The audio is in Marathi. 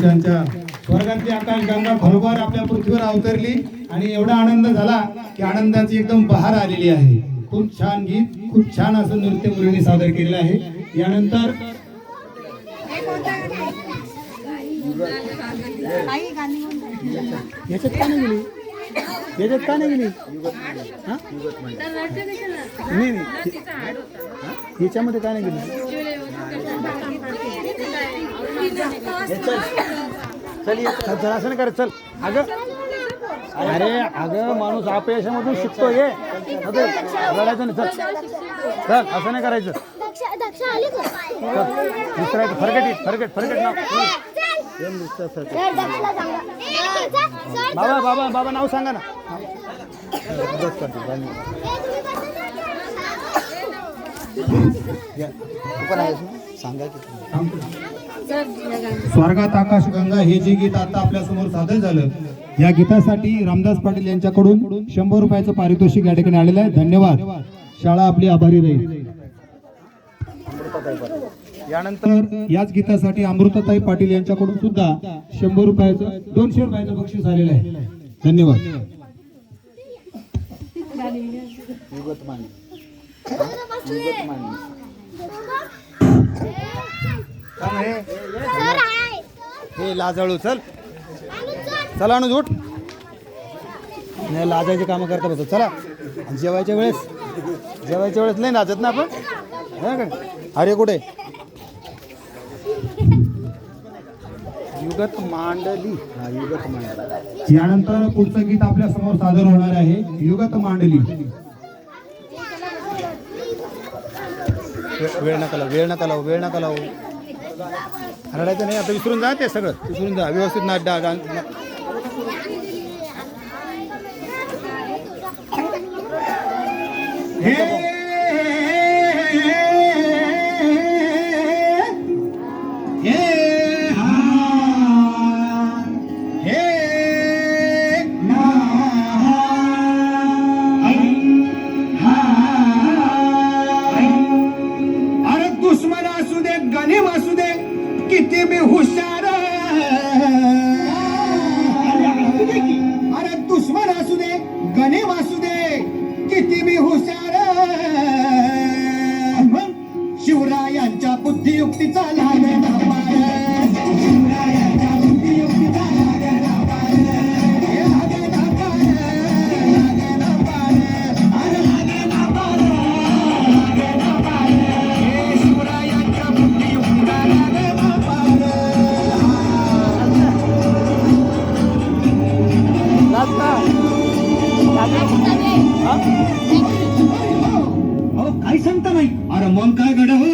त्यांच्या स्वर्गातली आकाशगंगा खरोखर आपल्या पृथ्वीवर अवतरली आणि एवढा आनंद झाला की आनंदाची एकदम बहार आलेली आहे. खूप छान गीत, खूप छान असं नृत्य मुलींनी सादर केलेलं आहे. यानंतर याच्यात का नाही गेली, याच्यात का नाही गेली, नाही याच्यामध्ये काय नाही गेली. चल असं नाही करत, चल अगं, अरे अगं माणूस अपयशामधून शिकतो हे, रडायचं नाही. चल चल असं नाही करायचं. फरकट नाव बाबा नाव सांगा ना. सांगा की स्वर्गात आकाशगंगा हे जे गीत आता आपल्या समोर सादर झालं, या गीतासाठी रामदास पाटील यांच्याकडून 100 रुपयाचं पारितोषिक या ठिकाणी आलेलं आहे. धन्यवाद. शाळा आपली आभारी राहील. यानंतर याच गीतासाठी अमृताताई पाटील यांच्याकडून सुद्धा 100 रुपयाचं 200 रुपयाचं बक्षीस आलेलं आहे. धन्यवाद. हे लाजाळू, चल चला अनुज उठ. नाही लाजायचे कामं करता बसतो. चला जेवायच्या वेळेस नाही लाजत ना आपण. अरे कुठे युगत मांडली. हा युगत मांडली. यानंतर पुढचं गीत आपल्या समोर सादर होणार आहे, युगत मांडली. वेळ नका लावू. रडायचं नाही. आता विसरून जा, ते सगळं विसरून जा. व्यवस्थित नाच दुश्मन असू दे, गणिम असू दे, किती बी हुशार. अरे दुश्मन असू दे, गणिम असू दे, किती बी हुशार. शिवरायांच्या बुद्धियुक्तीचा लागला पार. शिवरायांच्या बुद्धियुक्तीचा लागला पार. लागला पार. अरे लागला पार. शिवरायांच्या बुद्धियुक्तीचा लागला पार. काही सांगता नाही. अरे मग काय घड हो.